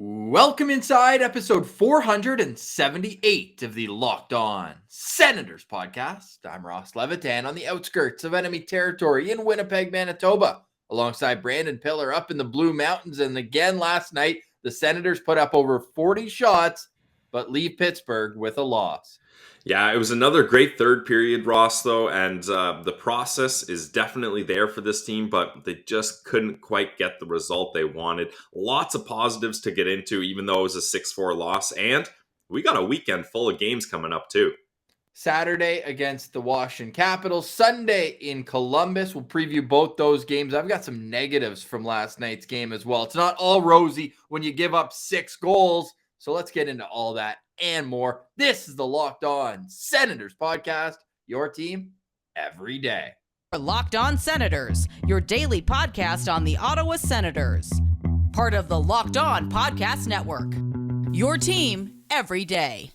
Welcome inside episode 478 of the Locked On Senators podcast. I'm Ross Levitan on the outskirts of enemy territory in Winnipeg, Manitoba, alongside Brandon Pillar up in the Blue Mountains. And again, last night, the Senators put up over 40 shots, but leave Pittsburgh with a loss. Yeah, it was another great third period, Ross, though, and the process is definitely there for this team, but they just couldn't quite get the result they wanted. Lots of positives to get into, even though it was a 6-4 loss, and we got a weekend full of games coming up, too. Saturday against the Washington Capitals, Sunday in Columbus. We'll preview both those games. I've got some negatives from last night's game as well. It's not all rosy when you give up 6 goals, so let's get into all that and more. This is the Locked On Senators podcast, your team every day. Locked On Senators, your daily podcast on the Ottawa Senators. Part of the Locked On Podcast Network, your team every day.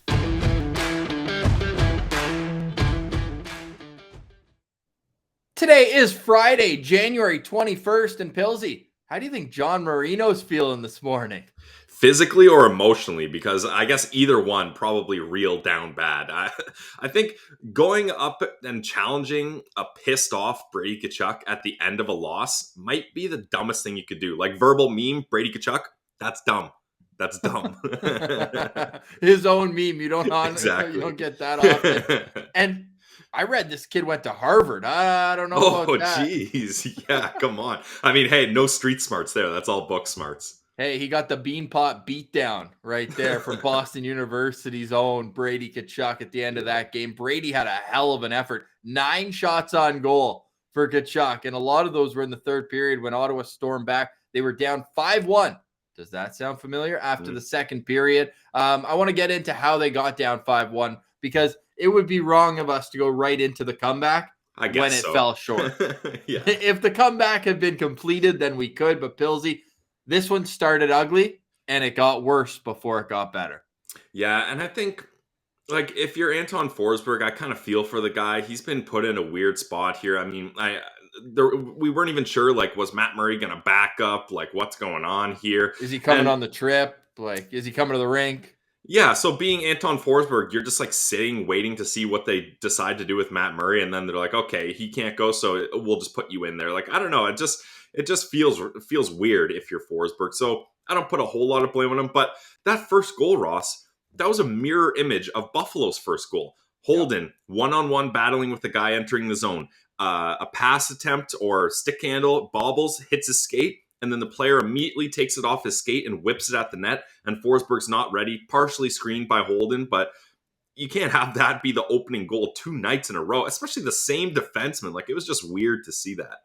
Today is Friday, January 21st, and Pilsy, how do you think John Marino's feeling this morning? Physically or emotionally, because I guess either one probably real down bad. I think going up and challenging a pissed off Brady Tkachuk at the end of a loss might be the dumbest thing you could do. Like verbal meme, Brady Tkachuk, that's dumb. That's dumb. His own meme. You don't Exactly. You don't get that often. And I read this kid went to Harvard. I don't know about that. Oh, geez. Yeah, come on. I mean, hey, no street smarts there. That's all book smarts. Hey, he got the beanpot beatdown right there from Boston University's own Brady Tkachuk at the end of that game. Brady had a hell of an effort. 9 shots on goal for Tkachuk, and a lot of those were in the third period when Ottawa stormed back. They were down 5-1. Does that sound familiar? After the second period. I want to get into how they got down 5-1 because it would be wrong of us to go right into the comeback when it fell short. Yeah. If the comeback had been completed, then we could, but Pilsy, this one started ugly, and it got worse before it got better. Yeah, and I think, like, if you're Anton Forsberg, I kind of feel for the guy. He's been put in a weird spot here. I mean, we weren't even sure, like, was Matt Murray going to back up? Like, what's going on here? Is he coming on the trip? Like, is he coming to the rink? Yeah, so being Anton Forsberg, you're just, like, sitting, waiting to see what they decide to do with Matt Murray, and then they're like, okay, he can't go, so we'll just put you in there. Like, I don't know, it just feels weird if you're Forsberg. So I don't put a whole lot of blame on him. But that first goal, Ross, that was a mirror image of Buffalo's first goal. Holden, one-on-one battling with the guy entering the zone. A pass attempt or stick handle, bobbles, hits his skate, and then the player immediately takes it off his skate and whips it at the net. And Forsberg's not ready, partially screened by Holden. But you can't have that be the opening goal 2 nights in a row, especially the same defenseman. Like, it was just weird to see that.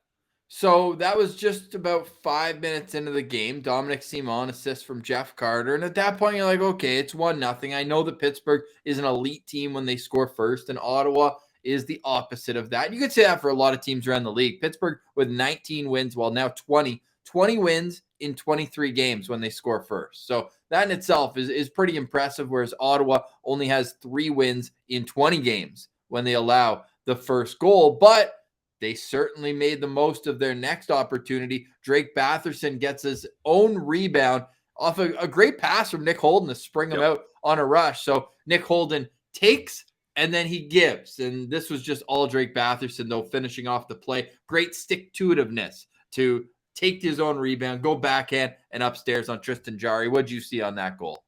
So that was just about 5 minutes into the game. Dominic Simon assist from Jeff Carter. And at that point, you're like, okay, it's 1-0. I know that Pittsburgh is an elite team when they score first, and Ottawa is the opposite of that. You could say that for a lot of teams around the league. Pittsburgh with 19 wins, well, now 20 wins in 23 games when they score first. So that in itself is pretty impressive, whereas Ottawa only has 3 wins in 20 games when they allow the first goal. But they certainly made the most of their next opportunity. Drake Batherson gets his own rebound off a great pass from Nick Holden to spring him out on a rush. So Nick Holden takes and then he gives. And this was just all Drake Batherson, though, finishing off the play. Great stick-to-itiveness to take his own rebound, go backhand and upstairs on Tristan Jarry. What'd you see on that goal?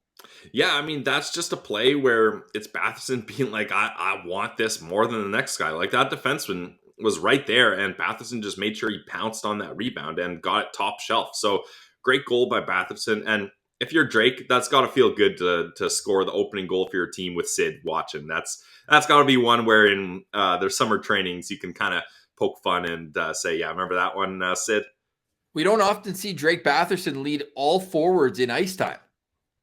Yeah, I mean, that's just a play where it's Batherson being like, I want this more than the next guy. Like, that defenseman was right there, and Batherson just made sure he pounced on that rebound and got it top shelf. So great goal by Batherson. And if you're Drake, that's got to feel good to score the opening goal for your team with Sid watching. That's got to be one where in their summer trainings you can kind of poke fun and say, yeah, remember that one, Sid? We don't often see Drake Batherson lead all forwards in ice time.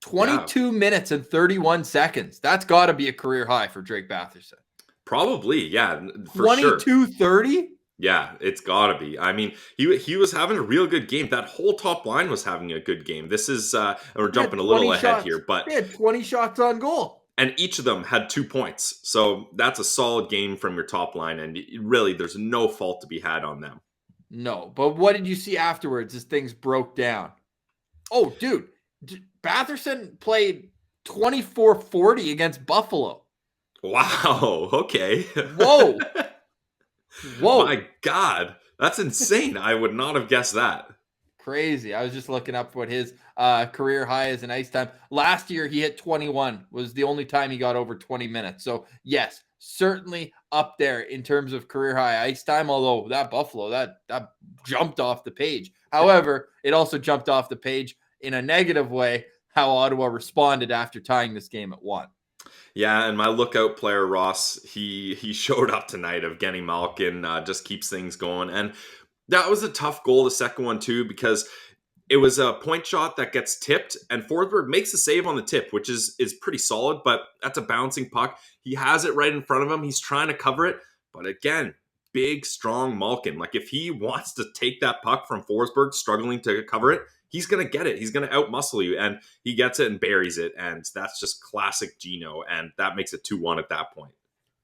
22 minutes and 31 seconds. That's got to be a career high for Drake Batherson. Probably, yeah, for 22-30? Yeah, it's got to be. I mean, he was having a real good game. That whole top line was having a good game. This is, we're jumping a little ahead here, but they had 20 shots on goal. And each of them had 2 points. So that's a solid game from your top line, and really, there's no fault to be had on them. No, but what did you see afterwards as things broke down? Oh, dude, Batherson played 24-40 against Buffalo. Wow. Okay. Whoa. Whoa. My God. That's insane. I would not have guessed that. Crazy. I was just looking up what his career high is in ice time. Last year, he hit 21, was the only time he got over 20 minutes. So, yes, certainly up there in terms of career high ice time, although that Buffalo, that jumped off the page. However, it also jumped off the page in a negative way, how Ottawa responded after tying this game at 1. Yeah, and my lookout player, Ross, he showed up tonight. Evgeny Malkin just keeps things going. And that was a tough goal, the second one, too, because it was a point shot that gets tipped, and Forsberg makes a save on the tip, which is pretty solid, but that's a bouncing puck. He has it right in front of him. He's trying to cover it, but again, big, strong Malkin. Like, if he wants to take that puck from Forsberg, struggling to cover it, he's going to get it. He's going to outmuscle you, and he gets it and buries it, and that's just classic Gino, and that makes it 2-1 at that point.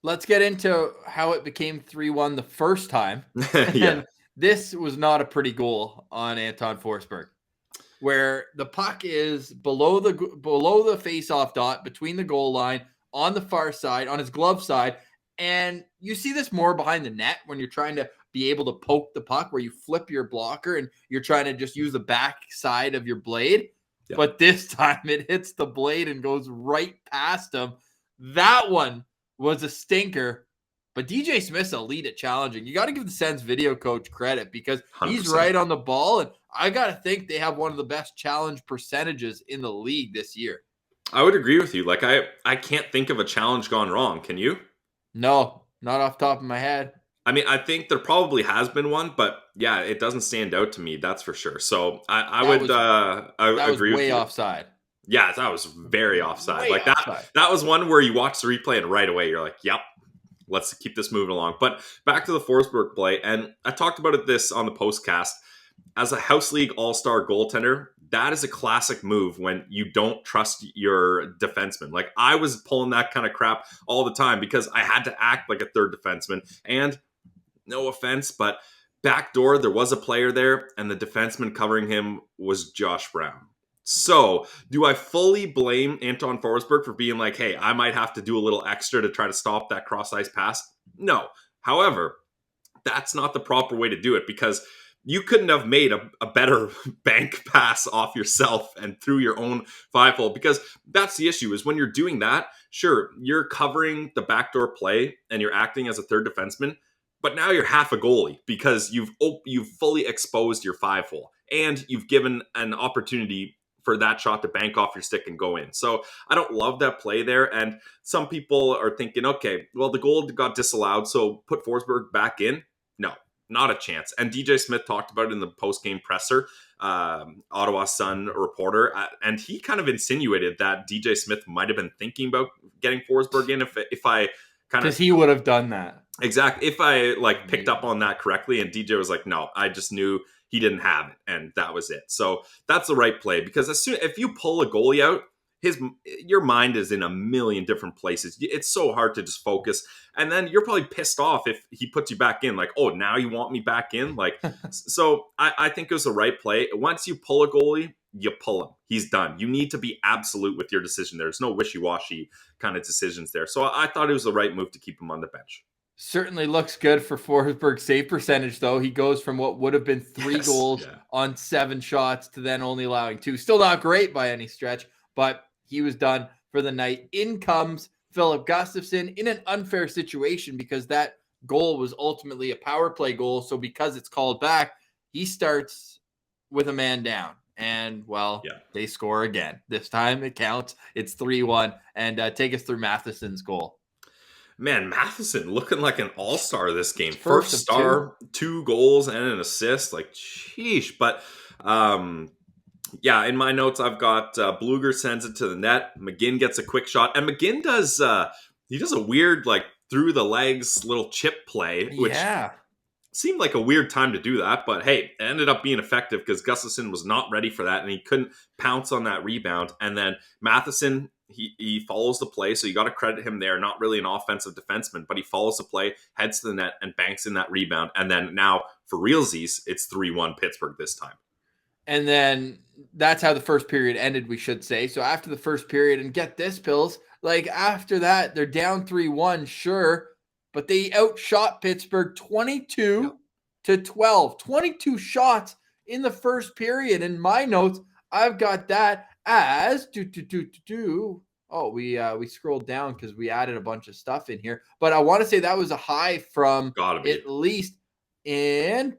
Let's get into how it became 3-1 the first time. Yeah. This was not a pretty goal on Anton Forsberg, where the puck is below the face-off dot between the goal line on the far side, on his glove side. And you see this more behind the net when you're trying to be able to poke the puck, where you flip your blocker and you're trying to just use the back side of your blade. Yep. But this time it hits the blade and goes right past him. That one was a stinker. But DJ Smith's elite at challenging. You got to give the Sens video coach credit, because 100%. He's right on the ball. And I got to think they have one of the best challenge percentages in the league this year. I would agree with you. Like, I can't think of a challenge gone wrong. Can you? No, not off the top of my head. I mean, I think there probably has been one, but yeah, it doesn't stand out to me. That's for sure. So I would agree with you. Way offside. Yeah, that was very offside. Way offside. That was one where you watch the replay and right away you're like, yep. Let's keep this moving along. But back to the Forsberg play, and I talked about this on the postcast. As a House League All-Star goaltender, that is a classic move when you don't trust your defenseman. Like, I was pulling that kind of crap all the time because I had to act like a third defenseman. And no offense, but backdoor, there was a player there, and the defenseman covering him was Josh Brown. So, do I fully blame Anton Forsberg for being like, hey, I might have to do a little extra to try to stop that cross-ice pass? No. However, that's not the proper way to do it, because you couldn't have made a better bank pass off yourself and through your own 5-hole, because that's the issue, is when you're doing that, sure, you're covering the backdoor play and you're acting as a third defenseman, but now you're half a goalie because you've fully exposed your 5-hole and you've given an opportunity for that shot to bank off your stick and go in. So I don't love that play there. And some people are thinking, okay, well, the goal got disallowed, so put Forsberg back in. No, not a chance. And DJ Smith talked about it in the post-game presser, Ottawa Sun reporter, and he kind of insinuated that DJ Smith might have been thinking about getting Forsberg in if I kind of... Because he would have done that. Exactly. If I picked up on that correctly, and DJ was like, no, I just knew he didn't have it, and that was it. So that's the right play, because if you pull a goalie out, your mind is in a million different places. It's so hard to just focus, and then you're probably pissed off if he puts you back in. Like, oh, now you want me back in? Like, so I think it was the right play. Once you pull a goalie, you pull him. He's done. You need to be absolute with your decision. There's no wishy-washy kind of decisions there. So I thought it was the right move to keep him on the bench. Certainly looks good for Forsberg's save percentage, though. He goes from what would have been 3 goals on 7 shots to then only allowing 2. Still not great by any stretch, but he was done for the night. In comes Philip Gustafsson in an unfair situation, because that goal was ultimately a power play goal. So because it's called back, he starts with a man down. And, well, they score again. This time it counts. It's 3-1. And take us through Matheson's goal. Man, Matheson looking like an all-star this game. First star, 2 goals and an assist. Like, sheesh. But, in my notes, I've got Bluger sends it to the net. McGinn gets a quick shot. And McGinn does a weird, through the legs little chip play. Which seemed like a weird time to do that. But, hey, it ended up being effective because Gustafsson was not ready for that. And he couldn't pounce on that rebound. And then Matheson... He follows the play, so you got to credit him there. Not really an offensive defenseman, but he follows the play, heads to the net, and banks in that rebound. And then now, for realsies, it's 3-1 Pittsburgh this time. And then that's how the first period ended, we should say. So after the first period, and get this, Pills, like after that, they're down 3-1, sure, but they outshot Pittsburgh 22-12. 22 shots in the first period. In my notes, I've got that as Oh, we scrolled down because we added a bunch of stuff in here. But I want to say that was a high from Gotta be. at least and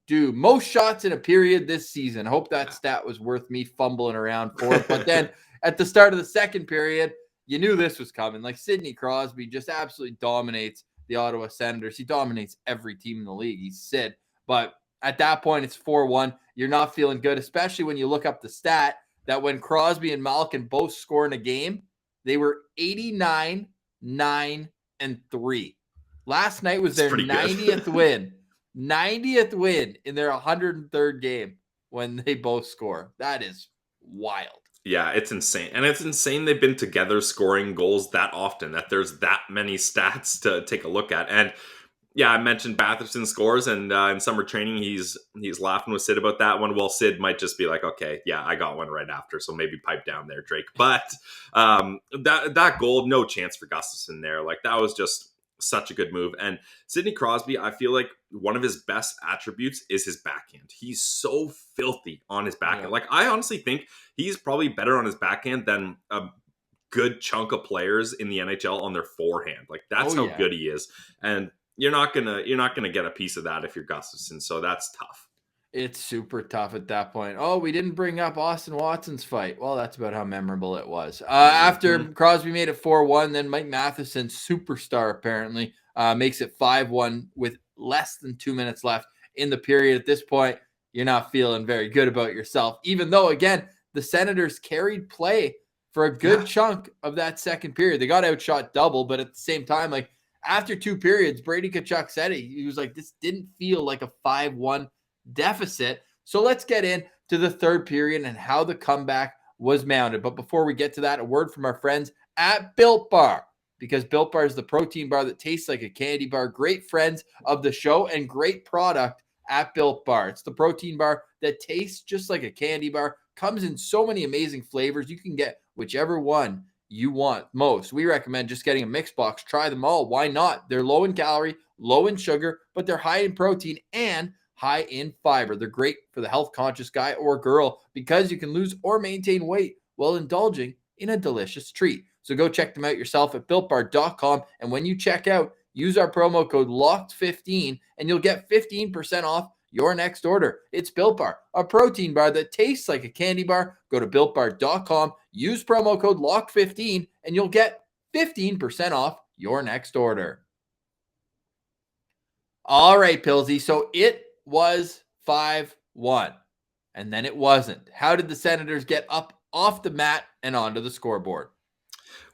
most shots in a period this season. I hope that stat was worth me fumbling around for it. But then at the start of the second period, you knew this was coming. Like Sidney Crosby just absolutely dominates the Ottawa Senators. He dominates every team in the league. He's Sid. But at that point, it's 4-1. You're not feeling good, especially when you look up the stat that when Crosby and Malkin both score in a game, they were 89, 9, and 3. Last night was their 90th win. 90th win in their 103rd game when they both score. That is wild. Yeah, it's insane. And it's insane they've been together scoring goals that often, that there's that many stats to take a look at. And yeah, I mentioned Batherson scores, and in summer training, he's laughing with Sid about that one. Well, Sid might just be like, okay, yeah, I got one right after, so maybe pipe down there, Drake. But that goal, no chance for Gustafsson there. Like, that was just such a good move. And Sidney Crosby, I feel like one of his best attributes is his backhand. He's so filthy on his backhand. Yeah. Like, I honestly think he's probably better on his backhand than a good chunk of players in the NHL on their forehand. Like, that's how good he is. And you're not gonna get a piece of that if you're Gustafsson, so that's tough. It's super tough at that point. Oh, we didn't bring up Austin Watson's fight. Well, that's about how memorable it was. After Crosby made it 4-1, then Mike Matheson, superstar apparently, makes it 5-1 with less than 2 minutes left in the period. At this point, you're not feeling very good about yourself, even though, again, the Senators carried play for a good chunk of that second period. They got outshot double, but at the same time, like, after 2 periods, Brady Tkachuk said it. He was like, this didn't feel like a 5-1 deficit. So let's get into the third period and how the comeback was mounted. But before we get to that, a word from our friends at Built Bar, because Built Bar is the protein bar that tastes like a candy bar. Great friends of the show and great product at Built Bar. It's the protein bar that tastes just like a candy bar, comes in so many amazing flavors. You can get whichever one you want most. We recommend just getting a mix box. Try them all. Why not? They're low in calorie, low in sugar, but they're high in protein and high in fiber. They're great for the health conscious guy or girl because you can lose or maintain weight while indulging in a delicious treat. So go check them out yourself at builtbar.com. And when you check out, use our promo code LOCKED15 and you'll get 15% off your next order. It's Built Bar, a protein bar that tastes like a candy bar. Go to builtbar.com, use promo code LOCK15, and you'll get 15% off your next order. All right, Pillsy. So it was 5-1, and then it wasn't. How did the Senators get up off the mat and onto the scoreboard?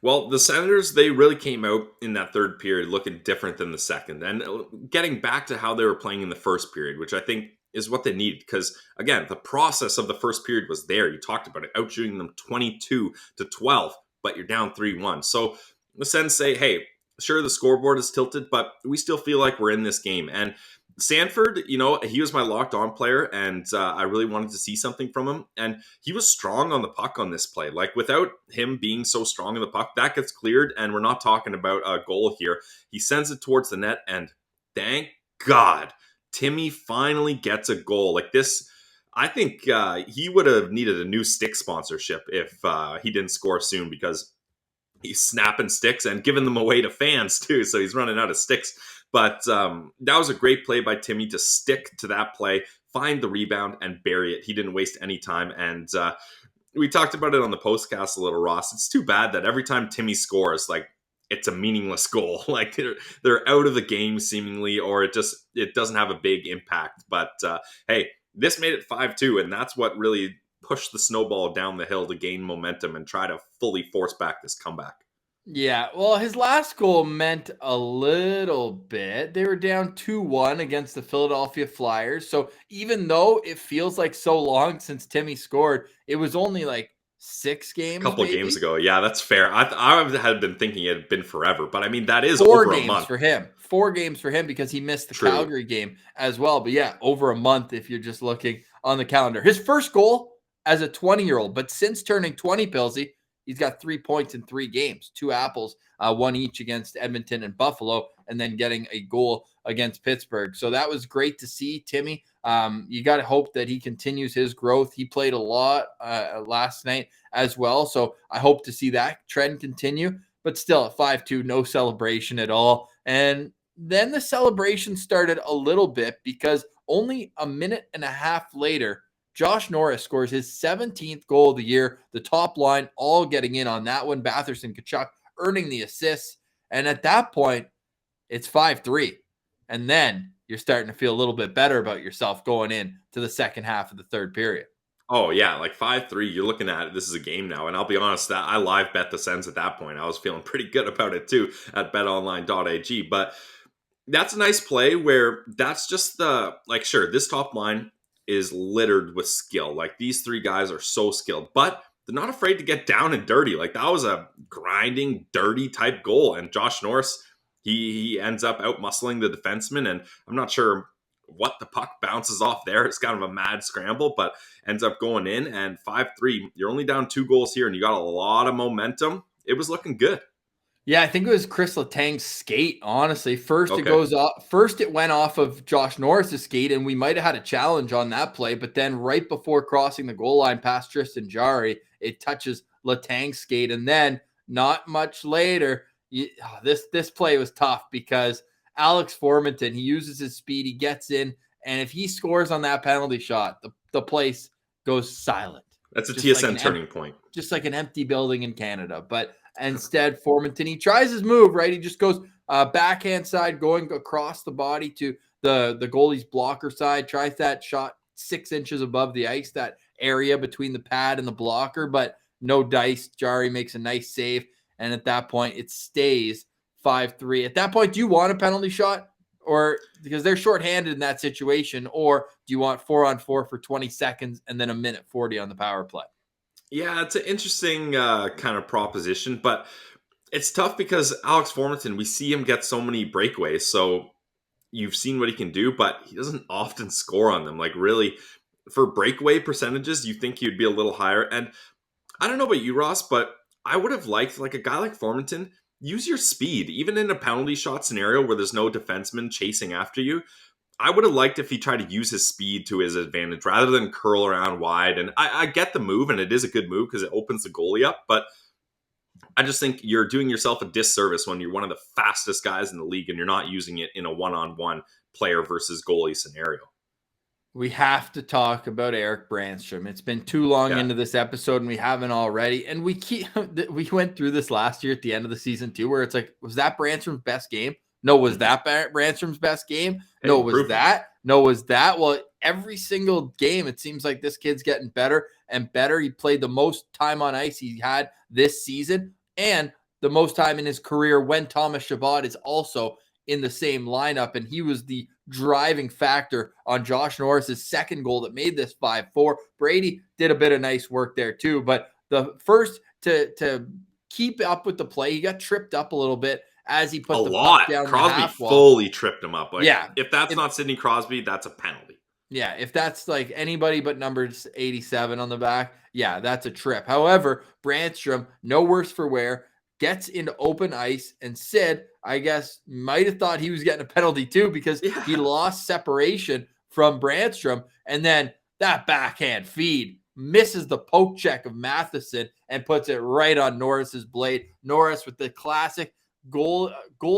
Well, the Senators, they really came out in that third period looking different than the second. And getting back to how they were playing in the first period, which I think is what they needed. Because, again, the process of the first period was there. You talked about it, outshooting them 22-12, but you're down 3-1. So the Sens say, hey, sure, the scoreboard is tilted, but we still feel like we're in this game. And Sanford, you know, he was my locked on player, and I really wanted to see something from him. And he was strong on the puck on this play. Like, without him being so strong on the puck, that gets cleared, and we're not talking about a goal here. He sends it towards the net, and thank God, Timmy finally gets a goal. Like this, I think he would have needed a new stick sponsorship if he didn't score soon, because he's snapping sticks and giving them away to fans too. So he's running out of sticks. But that was a great play by Timmy to stick to that play, find the rebound, and bury it. He didn't waste any time. And we talked about it on the postcast a little, Ross. It's too bad that every time Timmy scores, like, it's a meaningless goal. Like, they're out of the game seemingly, or it doesn't have a big impact. But hey, this made it 5-2, and that's what really pushed the snowball down the hill to gain momentum and try to fully force back this comeback. Yeah, well, his last goal meant a little bit. They were down 2-1 against the Philadelphia Flyers. So even though it feels like so long since Timmy scored, it was only like 6 games, Couple of maybe? games ago. Yeah, that's fair. I had been thinking it had been forever, but I mean, that is 4 over a games month. for him. 4 games for him because he missed the True. Calgary game as well. But yeah, over a month if you're just looking on the calendar. His first goal as a 20-year-old, but since turning 20, Pilsy, he's got 3 points in 3 games, 2 apples, 1 each against Edmonton and Buffalo, and then getting a goal against Pittsburgh. So that was great to see, Timmy. You got to hope that he continues his growth. He played a lot last night as well. So I hope to see that trend continue. But still, at 5-2, no celebration at all. And then the celebration started a little bit because only a minute and a half later, Josh Norris scores his 17th goal of the year. The top line all getting in on that one. Batherson Tkachuk earning the assists. And at that point, it's 5-3. And then you're starting to feel a little bit better about yourself going in to the second half of the third period. Oh, yeah, like 5-3, you're looking at it. This is a game now. And I'll be honest, that I live bet the Sens at that point. I was feeling pretty good about it too at betonline.ag. But that's a nice play where that's just sure, this top line is littered with skill. Like, these 3 guys are so skilled, but they're not afraid to get down and dirty. Like, that was a grinding, dirty type goal. And Josh Norris, he ends up out muscling the defenseman. And I'm not sure what the puck bounces off there. It's kind of a mad scramble, but ends up going in. And 5-3, you're only down 2 goals here, and you got a lot of momentum. It was looking good. Yeah, I think it was Chris Letang's skate, honestly. First, Okay. it goes off. First, it went off of Josh Norris's skate, and we might have had a challenge on that play. But then, right before crossing the goal line past Tristan Jarry, it touches Letang's skate, and then not much later, this play was tough because Alex Formenton, he uses his speed, he gets in, and if he scores on that penalty shot, the place goes silent. That's a Just TSN like turning point. just like an empty building in Canada. But instead, Formenton, he tries his move, right? He just goes backhand side, going across the body to the goalie's blocker side, tries that shot 6 inches above the ice, that area between the pad and the blocker, but no dice. Jarry makes a nice save. And at that point, it stays 5-3. At that point, do you want a penalty shot? Or because they're shorthanded in that situation, or do you want 4-on-4 for 20 seconds and then a minute 40 on the power play? Yeah, it's an interesting kind of proposition, but it's tough because Alex Formenton, we see him get so many breakaways. So you've seen what he can do, but he doesn't often score on them. Like, really, for breakaway percentages, you think he'd be a little higher. And I don't know about you, Ross, but I would have liked, like, a guy like Formenton, use your speed, even in a penalty shot scenario where there's no defenseman chasing after you. I would have liked if he tried to use his speed to his advantage rather than curl around wide. And I get the move, and it is a good move because it opens the goalie up. But I just think you're doing yourself a disservice when you're one of the fastest guys in the league and you're not using it in a one-on-one player versus goalie scenario. We have to talk about Eric Brandstrom. It's been too long into this episode, and we haven't already. And we went through this last year at the end of the season too, where it's like, was that Brandstrom's best game? No. Was that Brandstrom's best game? No. Was that? No. Was that? Well, every single game, it seems like this kid's getting better and better. He played the most time on ice he had this season, and the most time in his career when Thomas Chabot is also in the same lineup, and he was the driving factor on Josh Norris's second goal that made this 5-4. Brady did a bit of nice work there too, but the first to keep up with the play, he got tripped up a little bit as he put the puck down Crosby the half wall. fully tripped him up. Like, yeah, if that's not Sidney Crosby, that's a penalty. Yeah, if that's like anybody but number 87 on the back, yeah, that's a trip. However, Brandstrom, no worse for wear, gets into open ice, and Sid, I guess, might have thought he was getting a penalty too because he lost separation from Brandstrom, and then that backhand feed misses the poke check of Matheson and puts it right on Norris's blade. Norris with the classic goal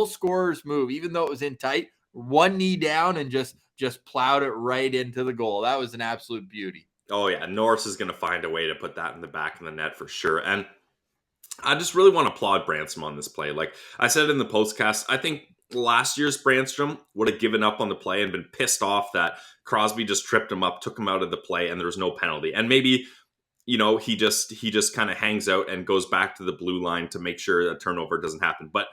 scorer's move, even though it was in tight, one knee down and just plowed it right into the goal. That was an absolute beauty. Oh yeah, Norris is going to find a way to put that in the back of the net for sure. And I just really want to applaud Brandstrom on this play. Like I said in the postcast, I think last year's Brandstrom would have given up on the play and been pissed off that Crosby just tripped him up, took him out of the play, and there was no penalty. And maybe, you know, he just kind of hangs out and goes back to the blue line to make sure a turnover doesn't happen. But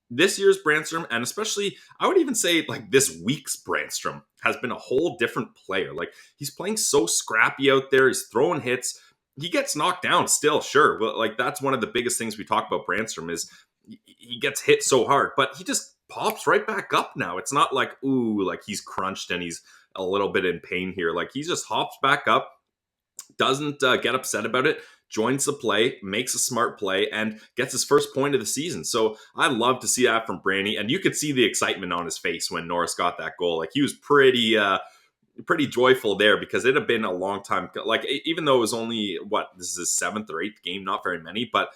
this year's Brandstrom, and especially, I would even say like this week's Brandstrom, has been a whole different player. Like, he's playing so scrappy out there. He's throwing hits. he gets knocked down still, sure. But like that's one of the biggest things we talk about Brandstrom is he gets hit so hard, but he just pops right back up now. It's not like, ooh, like he's crunched and he's a little bit in pain here. Like he just hops back up, doesn't get upset about it, joins the play, makes a smart play, and gets his first point of the season. So I love to see that from Brandy, and you could see the excitement on his face when Norris got that goal. Like he was pretty joyful there because it had been a long time. Like even though it was only this is his 7th or 8th game, not very many, but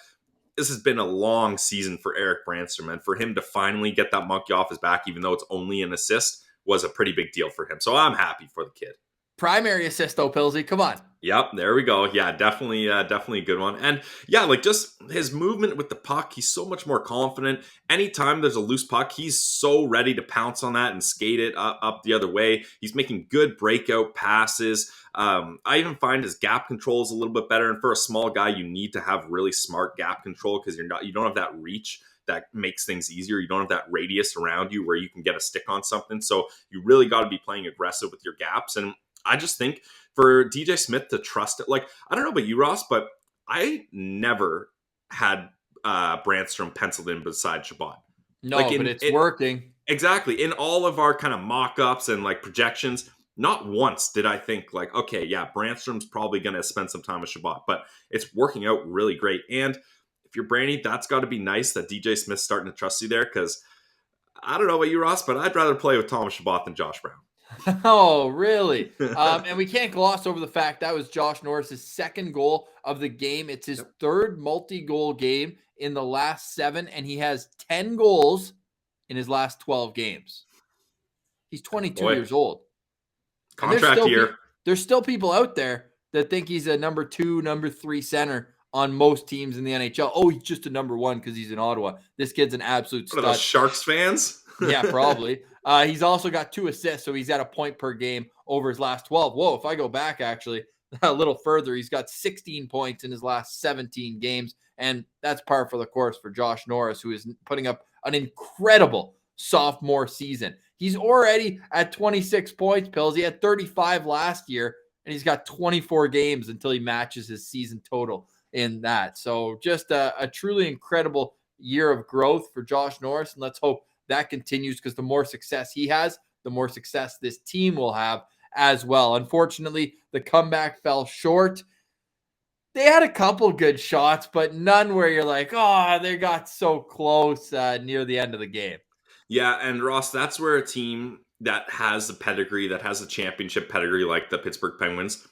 this has been a long season for Eric Brandstrom, and for him to finally get that monkey off his back, even though it's only an assist, was a pretty big deal for him. So I'm happy for the kid. Primary assist though, Pilsy. Come on. Yep, there we go. Yeah, definitely a good one. And yeah, like just his movement with the puck, he's so much more confident. Anytime there's a loose puck, he's so ready to pounce on that and skate it up the other way. He's making good breakout passes. I even find his gap control is a little bit better. And for a small guy, you need to have really smart gap control because you don't have that reach that makes things easier. You don't have that radius around you where you can get a stick on something. So you really got to be playing aggressive with your gaps. And I just think for DJ Smith to trust it, like, I don't know about you, Ross, but I never had Brandstrom penciled in beside Shabbat. No, but it's working. Exactly. In all of our kind of mock-ups and like projections, not once did I think like, okay, yeah, Brandstrom's probably going to spend some time with Shabbat, but it's working out really great. And if you're Brandy, that's got to be nice that DJ Smith's starting to trust you there, because I don't know about you, Ross, but I'd rather play with Thomas Shabbat than Josh Brown. Oh, really? And we can't gloss over the fact that was Josh Norris's 2nd goal of the game. It's his 3rd multi-goal game in the last 7, and he has 10 goals in his last 12 games. He's 22 years old. Contract year. There's still people out there that think he's a number 2, number 3 center on most teams in the NHL. Oh, he's just a number 1 because he's in Ottawa. This kid's an absolute stud. What are those Sharks fans? Yeah, probably. He's also got 2 assists, so he's at a point per game over his last 12. Whoa, if I go back actually a little further, he's got 16 points in his last 17 games, and that's par for the course for Josh Norris, who is putting up an incredible sophomore season. He's already at 26 points, Pills. He had 35 last year, and he's got 24 games until he matches his season total in that. So just a truly incredible year of growth for Josh Norris, and let's hope that continues, because the more success he has, the more success this team will have as well. Unfortunately, the comeback fell short. They had a couple good shots, but none where you're like, oh, they got so close near the end of the game. Yeah, and Ross, that's where a team that has the pedigree, that has a championship pedigree like the Pittsburgh Penguins,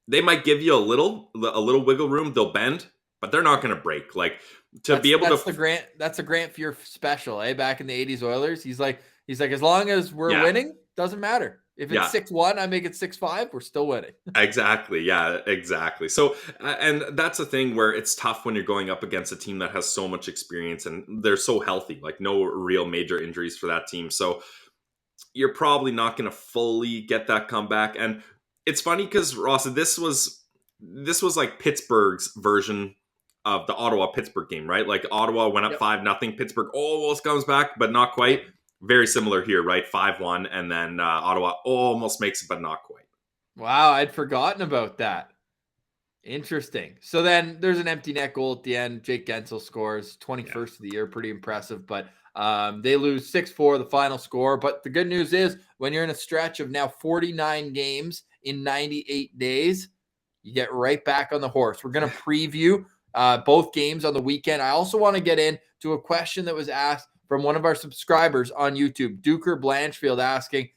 they might give you a little wiggle room. They'll bend, but they're not going to break. Like that's a Grant Fuhr special, back in the 80s Oilers. He's like, as long as we're winning, doesn't matter. If it's 6-1, I make it 6-5, we're still winning. Exactly. Yeah, exactly. So, and that's a thing where it's tough when you're going up against a team that has so much experience and they're so healthy, like no real major injuries for that team. So you're probably not going to fully get that comeback. And it's funny because, Ross, this was like Pittsburgh's version of the Ottawa-Pittsburgh game, right? Like Ottawa went up 5-0, Pittsburgh almost comes back, but not quite. Very similar here, right? 5-1, and then Ottawa almost makes it, but not quite. Wow, I'd forgotten about that. Interesting. So then there's an empty net goal at the end. Jake Gensel scores, 21st of the year. Pretty impressive, but they lose 6-4, the final score. But the good news is when you're in a stretch of now 49 games in 98 days, you get right back on the horse. We're going to preview both games on the weekend. I also want to get into a question that was asked from one of our subscribers on YouTube, Duker Blanchfield, asking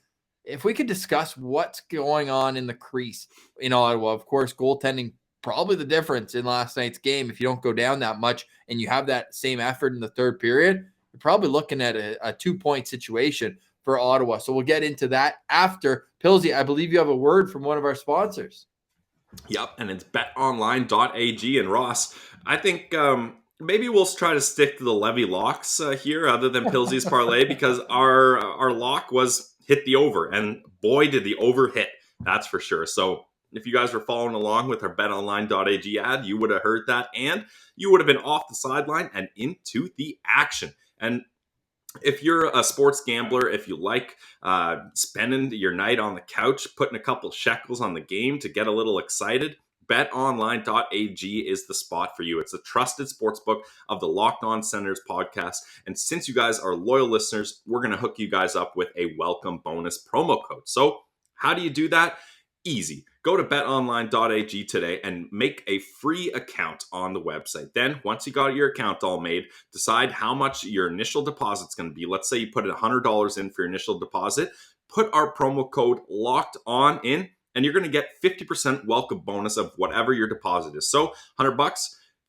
if we could discuss what's going on in the crease in Ottawa. Of course, goaltending, probably the difference in last night's game. If you don't go down that much and you have that same effort in the 3rd period, you're probably looking at a 2-point situation for Ottawa. So we'll get into that after. Pilsy, I believe you have a word from one of our sponsors. Yep, and it's BetOnline.ag. And Ross, I think maybe we'll try to stick to the Levy locks here, other than Pilsy's parlay, because our lock was hit the over, and boy, did the over hit. That's for sure. So if you guys were following along with our BetOnline.ag ad, you would have heard that, and you would have been off the sideline and into the action. And if you're a sports gambler, if you like spending your night on the couch, putting a couple shekels on the game to get a little excited, BetOnline.ag is the spot for you. It's a trusted sportsbook of the Locked On Senators podcast. And since you guys are loyal listeners, we're going to hook you guys up with a welcome bonus promo code. So how do you do that? Easy. Go to betonline.ag today and make a free account on the website. Then, once you got your account all made, decide how much your initial deposit's going to be. Let's say you put $100 in for your initial deposit. Put our promo code Locked On in, and you're going to get 50% welcome bonus of whatever your deposit is. So, $100,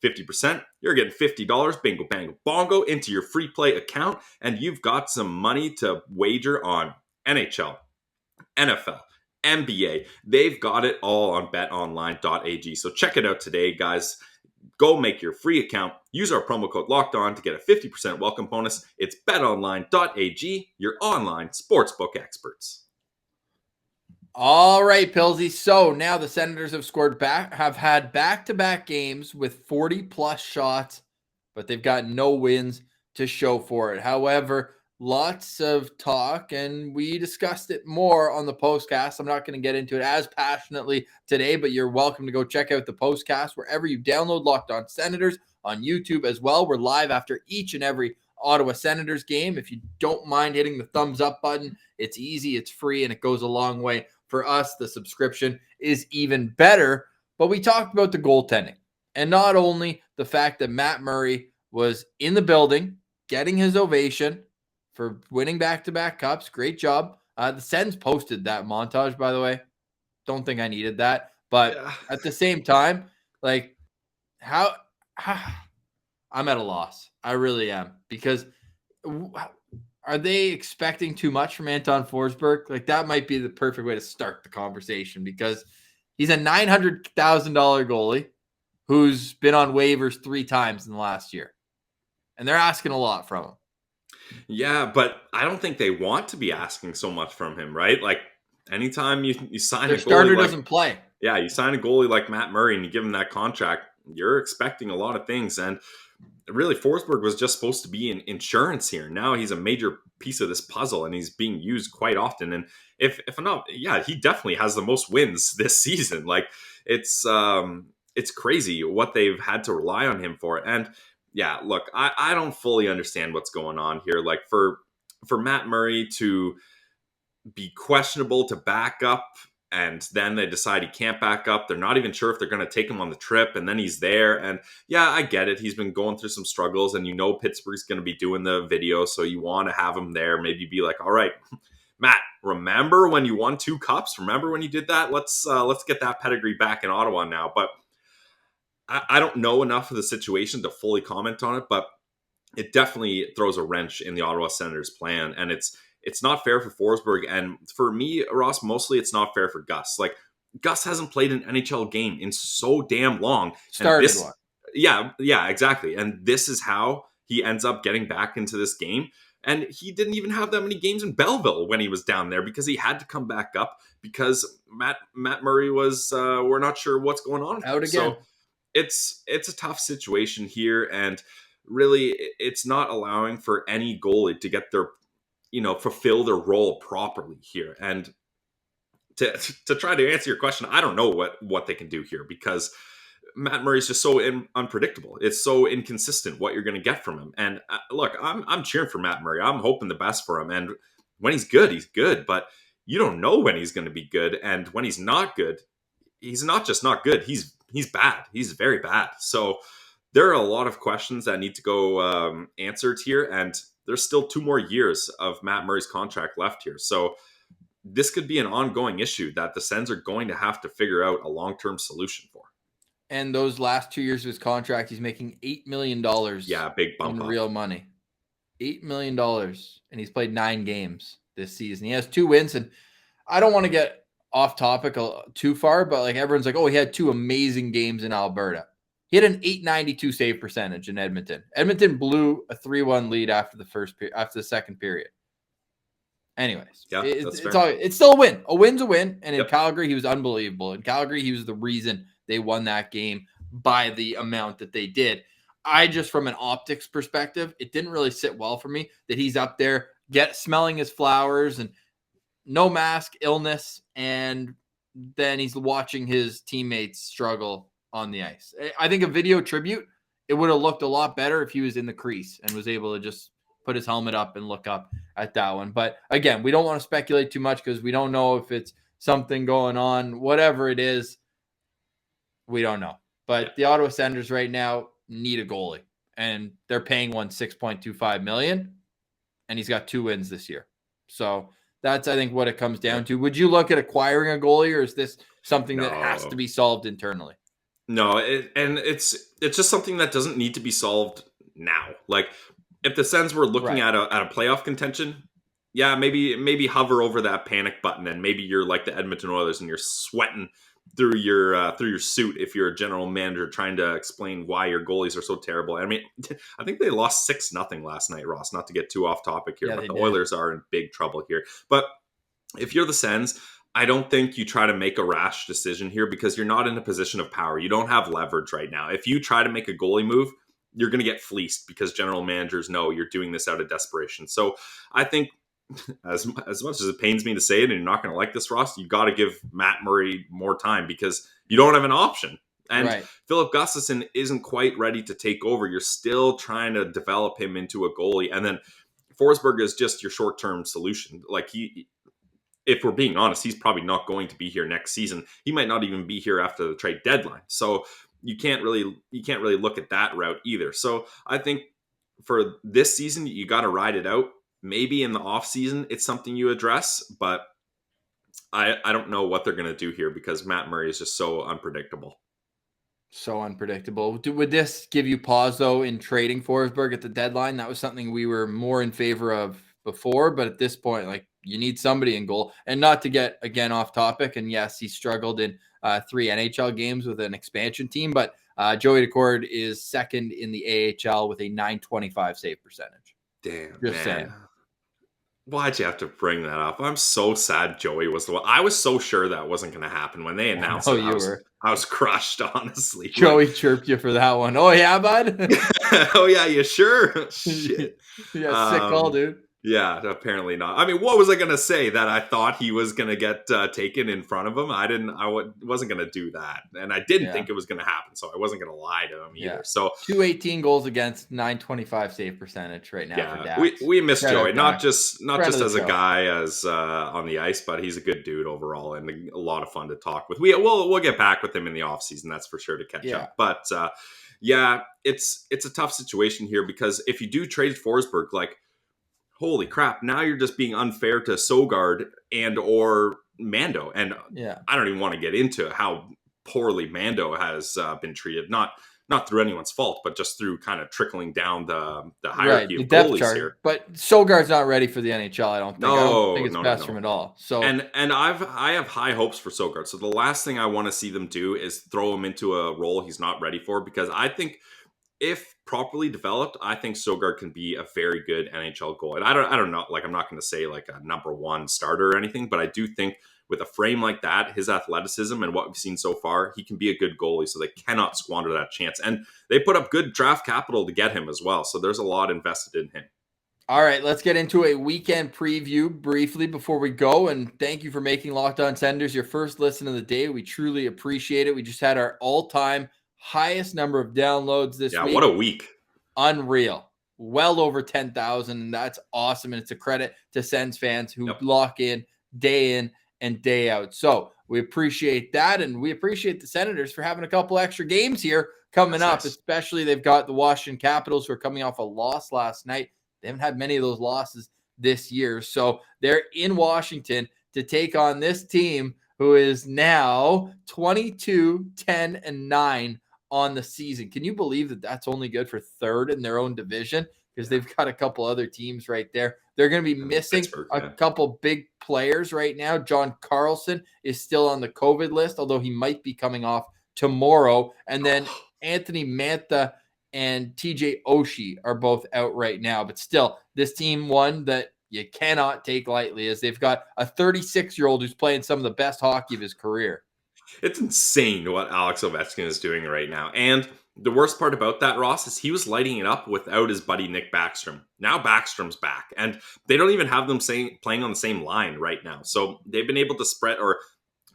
50%, you're getting $50, bingo, bango, bongo, into your free play account, and you've got some money to wager on NHL, NFL, NBA. They've got it all on betonline.ag. So check it out today, guys. Go make your free account. Use our promo code Locked On to get a 50% welcome bonus. It's betonline.ag, your online sportsbook experts. All right, Pillsy. So now the Senators have had back-to-back games with 40-plus shots, but they've got no wins to show for it. However, lots of talk, and we discussed it more on the postcast. I'm not going to get into it as passionately today, but you're welcome to go check out the postcast wherever you download Locked On Senators, on YouTube as well. We're live after each and every Ottawa Senators game. If you don't mind hitting the thumbs up button, it's easy, it's free, and it goes a long way. For us, the subscription is even better. But we talked about the goaltending, and not only the fact that Matt Murray was in the building getting his ovation for winning back-to-back cups. Great job. The Sens posted that montage, by the way. Don't think I needed that. But at the same time, like, how I'm at a loss. I really am. Because are they expecting too much from Anton Forsberg? Like, that might be the perfect way to start the conversation, because he's a $900,000 goalie who's been on waivers 3 times in the last year. And they're asking a lot from him. Yeah, but I don't think they want to be asking so much from him, right? Like, anytime you sign Their a goalie starter doesn't play. Yeah, you sign a goalie like Matt Murray and you give him that contract, you're expecting a lot of things. And really, Forsberg was just supposed to be an insurance here. Now he's a major piece of this puzzle, and he's being used quite often. And if not, yeah, he definitely has the most wins this season. Like, it's crazy what they've had to rely on him for. And yeah, look, I don't fully understand what's going on here. Like, for Matt Murray to be questionable to back up, and then they decide he can't back up. They're not even sure if they're going to take him on the trip, and then he's there. And yeah, I get it. He's been going through some struggles, and Pittsburgh's going to be doing the video, so you want to have him there. Maybe be like, all right, Matt, remember when you won 2 cups? Remember when you did that? Let's get that pedigree back in Ottawa now. But I don't know enough of the situation to fully comment on it, but it definitely throws a wrench in the Ottawa Senators' plan, and it's not fair for Forsberg. And for me, Ross, mostly it's not fair for Gus. Like, Gus hasn't played an NHL game in so damn long. Started one. Yeah, exactly. And this is how he ends up getting back into this game. And he didn't even have that many games in Belleville when he was down there, because he had to come back up because Matt Murray was, we're not sure what's going on. Out again. So it's a tough situation here. And really, it's not allowing for any goalie to get their, fulfill their role properly here. And to try to answer your question, I don't know what they can do here, because Matt Murray's just so unpredictable. It's so inconsistent what you're going to get from him. And look, I'm cheering for Matt Murray. I'm hoping the best for him. And when he's good, but you don't know when he's going to be good. And when he's not good, he's not just not good. He's bad. He's very bad. So there are a lot of questions that need to go answered here. And there's still 2 more years of Matt Murray's contract left here. So this could be an ongoing issue that the Sens are going to have to figure out a long-term solution for. And those last 2 years of his contract, he's making $8 million. Yeah, big bump in up. Real money. $8 million. And he's played 9 games this season. He has 2 wins. And I don't want to get off topic too far, but like, everyone's like, oh, he had 2 amazing games in Alberta. He had an .892 save percentage in Edmonton. Edmonton blew a 3-1 lead after the second period. Anyways, yeah, it's still a win. A win's a win. And in Calgary, he was unbelievable. In Calgary, he was the reason they won that game by the amount that they did. I just, from an optics perspective, it didn't really sit well for me that he's up there smelling his flowers and no mask, illness, and than he's watching his teammates struggle on the ice. I think a video tribute, it would have looked a lot better if he was in the crease and was able to just put his helmet up and look up at that one. But again, we don't want to speculate too much because we don't know if it's something going on. Whatever it is, we don't know. But the Ottawa Senators right now need a goalie, and they're paying one $6.25 million, and he's got 2 wins this year. So that's, I think, what it comes down to. Would you look at acquiring a goalie, or is this something that has to be solved internally? No, it's just something that doesn't need to be solved now. Like, if the Sens were looking at a playoff contention, yeah, maybe hover over that panic button, and maybe you're like the Edmonton Oilers and you're sweating through your suit if you're a general manager trying to explain why your goalies are so terrible. I mean, I think they lost 6-0 last night, Ross. Not to get too off topic here, but the Oilers are in big trouble here. But if you're the Sens, I don't think you try to make a rash decision here because you're not in a position of power. You don't have leverage right now. If you try to make a goalie move, you're going to get fleeced because general managers know you're doing this out of desperation. So I think, as much as it pains me to say it, and you're not going to like this, Ross, you got to give Matt Murray more time because you don't have an option. And Philip Gustafsson isn't quite ready to take over. You're still trying to develop him into a goalie. And then Forsberg is just your short-term solution. Like, if we're being honest, he's probably not going to be here next season. He might not even be here after the trade deadline. So you can't really look at that route either. So I think for this season, you got to ride it out. Maybe in the off season, it's something you address, but I don't know what they're going to do here because Matt Murray is just so unpredictable. So unpredictable. Would this give you pause, though, in trading Forsberg at the deadline? That was something we were more in favor of before, but at this point, like, you need somebody in goal. And not to get, again, off topic, and yes, he struggled in 3 NHL games with an expansion team, but Joey Decord is second in the AHL with a .925 save percentage. Damn, Just saying. Why'd you have to bring that up? I'm so sad Joey was the one. I was so sure that wasn't going to happen when they announced it. I was crushed, honestly. Joey chirped you for that one. Oh, yeah, bud? Oh, yeah, you sure? Shit. Yeah, sick call, dude. Yeah, apparently not. I mean, what was I going to say? That I thought he was going to get taken in front of him? I wasn't going to do that. And I didn't think it was going to happen, so I wasn't going to lie to him either. So 218 goals against, .925 save percentage right now for Dax. We miss Joey, not just as a guy as on the ice, but he's a good dude overall and a lot of fun to talk with. We'll get back with him in the offseason, that's for sure, to catch up. But it's a tough situation here because if you do trade Forsberg, like, holy crap, now you're just being unfair to Sogard and or Mando. And I don't even want to get into how poorly Mando has been treated. Not through anyone's fault, but just through kind of trickling down the hierarchy of goalies here. But Sogard's not ready for the NHL, I don't think. I don't think it's best for him at all. So and I have high hopes for Sogard. So the last thing I want to see them do is throw him into a role he's not ready for, because I think if properly developed, I think Sogard can be a very good NHL goalie. And I don't know, like, I'm not going to say like a number one starter or anything, but I do think with a frame like that, his athleticism and what we've seen so far, he can be a good goalie, so they cannot squander that chance. And they put up good draft capital to get him as well, so there's a lot invested in him. All right, let's get into a weekend preview briefly before we go. And thank you for making Locked On Senators your first listen of the day. We truly appreciate it. We just had our all-time highest number of downloads this week. Yeah, what a week. Unreal. Well over 10,000. That's awesome. And it's a credit to Sens fans who lock in and day out. So we appreciate that. And we appreciate the Senators for having a couple extra games here coming up, especially they've got the Washington Capitals who are coming off a loss last night. They haven't had many of those losses this year. So they're in Washington to take on this team who is now 22-10-9 on the season. Can you believe that that's only good for third in their own division? Because they've got a couple other teams right there. They're going to be missing a couple big players right now. John Carlson is still on the COVID list, although he might be coming off tomorrow. And then Anthony Mantha and TJ Oshie are both out right now. But still, this team, one that you cannot take lightly, as they've got a 36-year-old who's playing some of the best hockey of his career. It's insane what Alex Ovechkin is doing right now. And the worst part about that, Ross, is he was lighting it up without his buddy Nick Backstrom. Now Backstrom's back, and they don't even have them playing on the same line right now. So they've been able to spread, or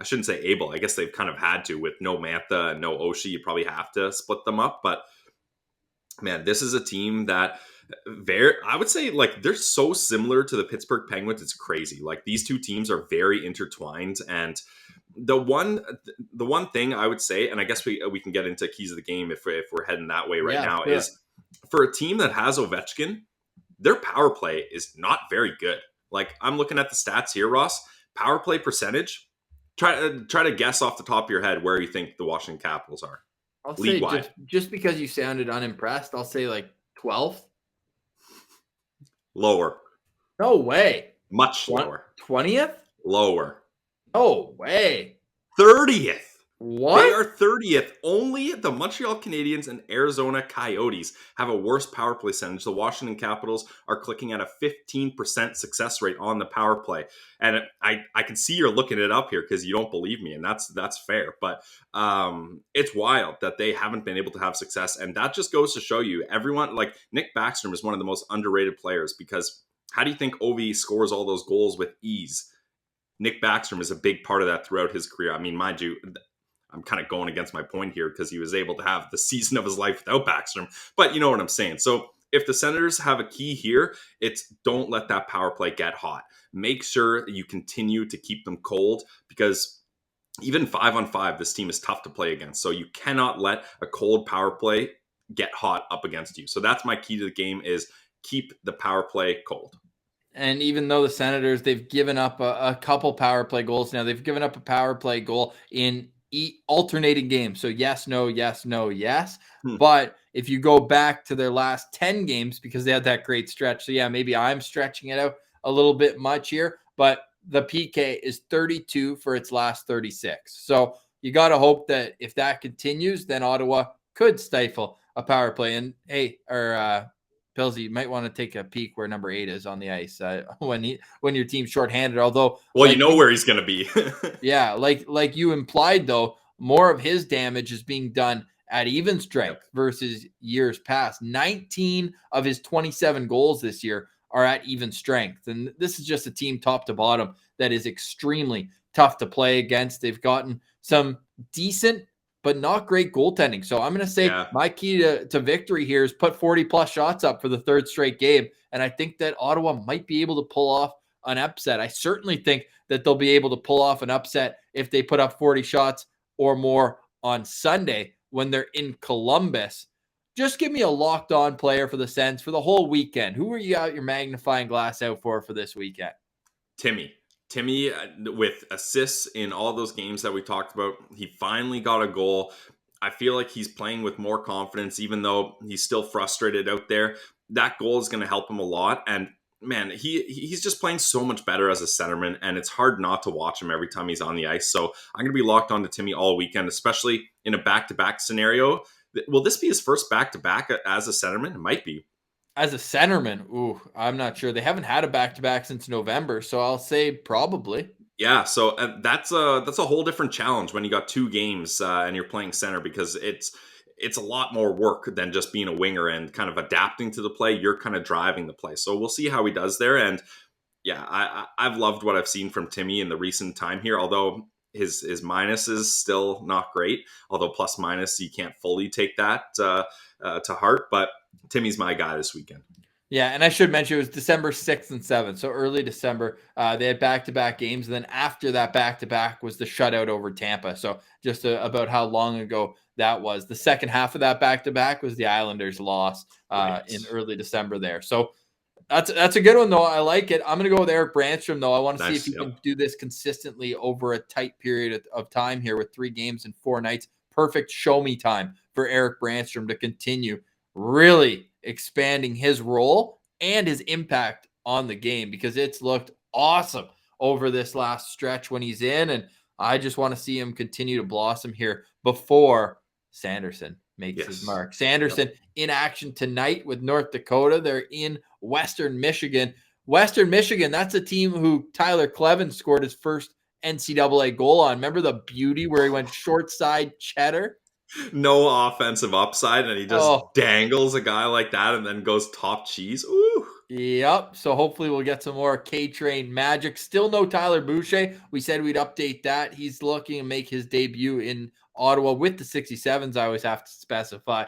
I shouldn't say able. I guess they've kind of had to with no Mantha and no Oshie. You probably have to split them up. But man, this is a team that I would say like they're so similar to the Pittsburgh Penguins. It's crazy. Like these two teams are very intertwined. And the one thing I would say, and I guess we can get into keys of the game if we're heading that way right now, sure. is for a team that has Ovechkin, their power play is not very good. Like I'm looking at the stats here, Ross. Power play percentage. Try to guess off the top of your head where you think the Washington Capitals are. I'll say just because you sounded unimpressed, I'll say like 12th. Lower. No way. Much lower. 20th? Lower. No way. 30th. What? They are 30th. Only the Montreal Canadiens and Arizona Coyotes have a worse power play percentage. The Washington Capitals are clicking at a 15% success rate on the power play. And I can see you're looking it up here because you don't believe me, and that's fair. But it's wild that they haven't been able to have success. And that just goes to show you everyone, like Nick Backstrom is one of the most underrated players because how do you think Ovi scores all those goals with ease? Nick Backstrom is a big part of that throughout his career. I mean, mind you, I'm kind of going against my point here because he was able to have the season of his life without Backstrom, but you know what I'm saying. So if the Senators have a key here, it's don't let that power play get hot. Make sure that you continue to keep them cold because even 5-on-5, this team is tough to play against. So you cannot let a cold power play get hot up against you. So that's my key to the game is keep the power play cold. And even though the Senators, they've given up a couple power play goals now, they've given up a power play goal in alternating games. So yes, no, yes, no, yes. But if you go back to their last 10 games, because they had that great stretch. So yeah, maybe I'm stretching it out a little bit much here, but the PK is 32 for its last 36. So you got to hope that if that continues, then Ottawa could stifle a power play. And hey, Pilsy, you might want to take a peek where number 8 is on the ice when your team's shorthanded. Although, well, you know where he's going to be. Yeah, like you implied, though, more of his damage is being done at even strength versus years past. 19 of his 27 goals this year are at even strength, and this is just a team top to bottom that is extremely tough to play against. They've gotten some decent but not great goaltending. So I'm going to say my key to victory here is put 40-plus shots up for the third straight game. And I think that Ottawa might be able to pull off an upset. I certainly think that they'll be able to pull off an upset if they put up 40 shots or more on Sunday when they're in Columbus. Just give me a locked-on player for the Sens for the whole weekend. Who are you out your magnifying glass out for this weekend? Timmy, with assists in all those games that we talked about, he finally got a goal. I feel like he's playing with more confidence, even though he's still frustrated out there. That goal is going to help him a lot. And man, he's just playing so much better as a centerman, and it's hard not to watch him every time he's on the ice. So I'm going to be locked on to Timmy all weekend, especially in a back-to-back scenario. Will this be his first back-to-back as a centerman? It might be. As a centerman, I'm not sure. They haven't had a back-to-back since November, so I'll say probably. Yeah, so that's a whole different challenge when you got 2 games and you're playing center because it's a lot more work than just being a winger and kind of adapting to the play. You're kind of driving the play. So we'll see how he does there. And yeah, I've loved what I've seen from Timmy in the recent time here, although his minus is still not great. Although plus minus, you can't fully take that to heart. But Timmy's my guy this weekend. Yeah, and I should mention it was December 6th and 7th, so early December. They had back-to-back games, and then after that back-to-back was the shutout over Tampa. So just about how long ago that was. The second half of that back-to-back was the Islanders' loss in early December there. So that's a good one, though. I like it. I'm going to go with Eric Brandstrom, though. I want to see if he can do this consistently over a tight period of time here with 3 games and 4 nights. Perfect show-me time for Eric Brandstrom to continue really expanding his role and his impact on the game because it's looked awesome over this last stretch when he's in. And I just want to see him continue to blossom here before Sanderson makes his mark. Sanderson in action tonight with North Dakota. They're in Western Michigan. Western Michigan, that's a team who Tyler Clevin scored his first NCAA goal on. Remember the beauty where he went short side cheddar? No offensive upside, and he just dangles a guy like that and then goes top cheese. Ooh. Yep. So hopefully we'll get some more K-Train magic. Still no Tyler Boucher. We said we'd update that. He's looking to make his debut in Ottawa with the 67s. I always have to specify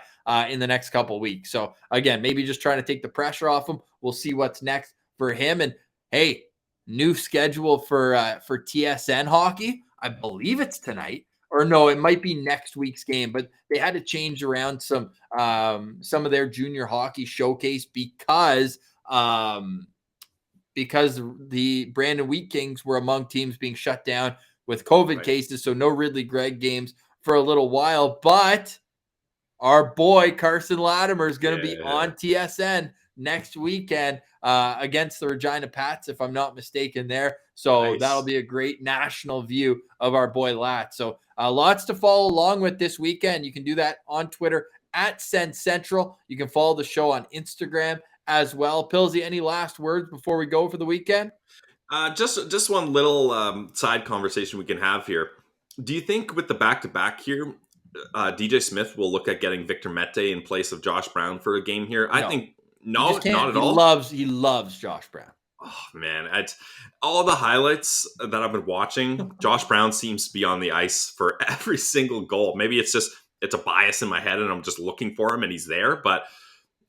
in the next couple weeks. So again, maybe just trying to take the pressure off him. We'll see what's next for him. And hey, new schedule for TSN hockey. I believe it's tonight. Or no, it might be next week's game, but they had to change around some of their junior hockey showcase because the Brandon Wheat Kings were among teams being shut down with COVID cases. So no Ridley Gregg games for a little while, but our boy Carson Latimer is going to be on TSN next weekend against the Regina Pats, if I'm not mistaken there. So that'll be a great national view of our boy Lat. So lots to follow along with this weekend. You can do that on Twitter at Send Central. You can follow the show on Instagram as well. Pillsy, any last words before we go for the weekend? Just one little side conversation we can have here. Do you think with the back-to-back here, DJ Smith will look at getting Victor Mete in place of Josh Brown for a game here? I think not at all. He loves Josh Brown. Oh man, all the highlights that I've been watching, Josh Brown seems to be on the ice for every single goal. Maybe it's a bias in my head and I'm just looking for him and he's there, but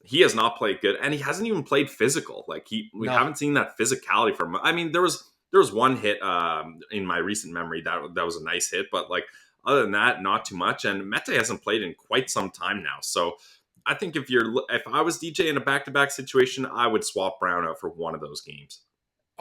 he has not played good, and he hasn't even played physical. Like we haven't seen that physicality from him. I mean, there was one hit in my recent memory that was a nice hit, but like other than that, not too much. And Mete hasn't played in quite some time now, so I think if I was DJ in a back-to-back situation, I would swap Brown out for one of those games.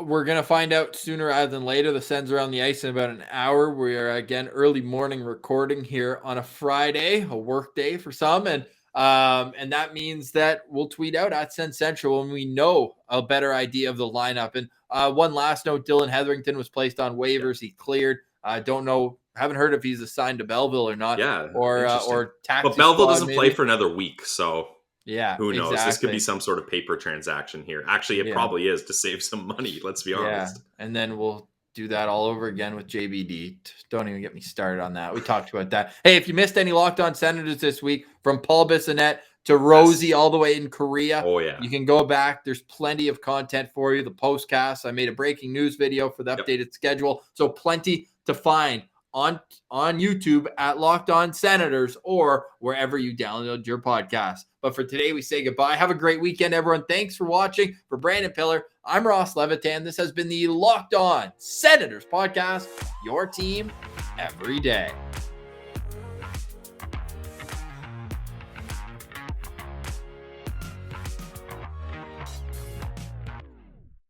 We're going to find out sooner rather than later. The Sens are on the ice in about an hour. We are, again, early morning recording here on a Friday, a work day for some. And that means that we'll tweet out at Sens Central when we know a better idea of the lineup. And one last note, Dylan Hetherington was placed on waivers. He cleared. I don't know. Haven't heard if he's assigned to Belleville or not. Yeah. Or taxi But Belleville doesn't maybe play for another week. So yeah, who knows? Exactly. This could be some sort of paper transaction here. Actually, it probably is to save some money. Let's be honest. And then we'll do that all over again with JBD. Don't even get me started on that. We talked about that. Hey, if you missed any Locked On Senators this week, from Paul Bissonnette to Rosie all the way in Korea, you can go back. There's plenty of content for you. The postcast. I made a breaking news video for the updated schedule. So plenty to find on YouTube at Locked On Senators or wherever you download your podcast. But for today, we say goodbye. Have a great weekend, everyone. Thanks for watching. For Brandon Pillar, I'm Ross Levitan. This has been the Locked On Senators podcast, your team every day.